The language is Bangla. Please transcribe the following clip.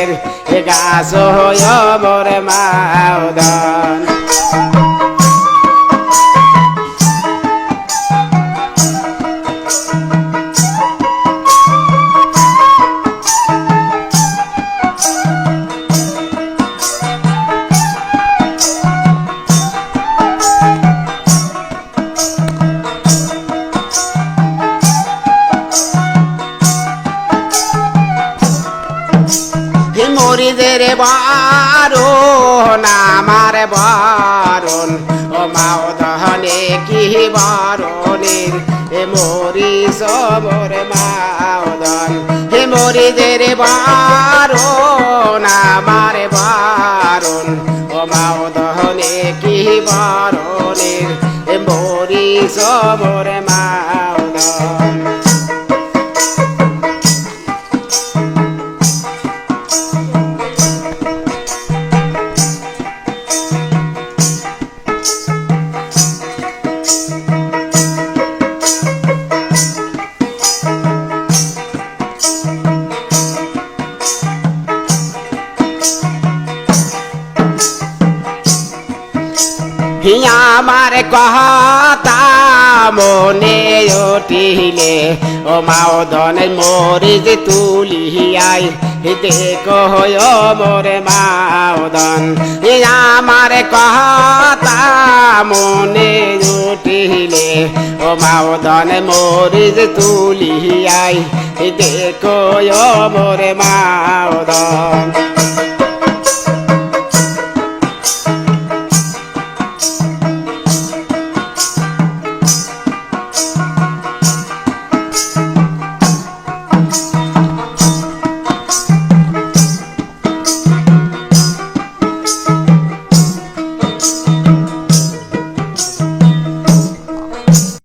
ফুলের গাছ হইয় মোরে মাওদন মরিদের বারণ আমার বারণ ও মাওদনে কি বারণের মরিস মোরে মাওদন হে মরিদের বারণ আমার বারণ ও মাওদনে কি বারণের মরিস মোরে মাওদন আমার কথা মনে উঠিলে ও মাওদন মরিচ তুলিয়াই দেখো মোরে মাওদন আমার কথা মনে উঠিলে ও মাওদন মরিচ তুলিয়াই দেখো মোরে মাওদন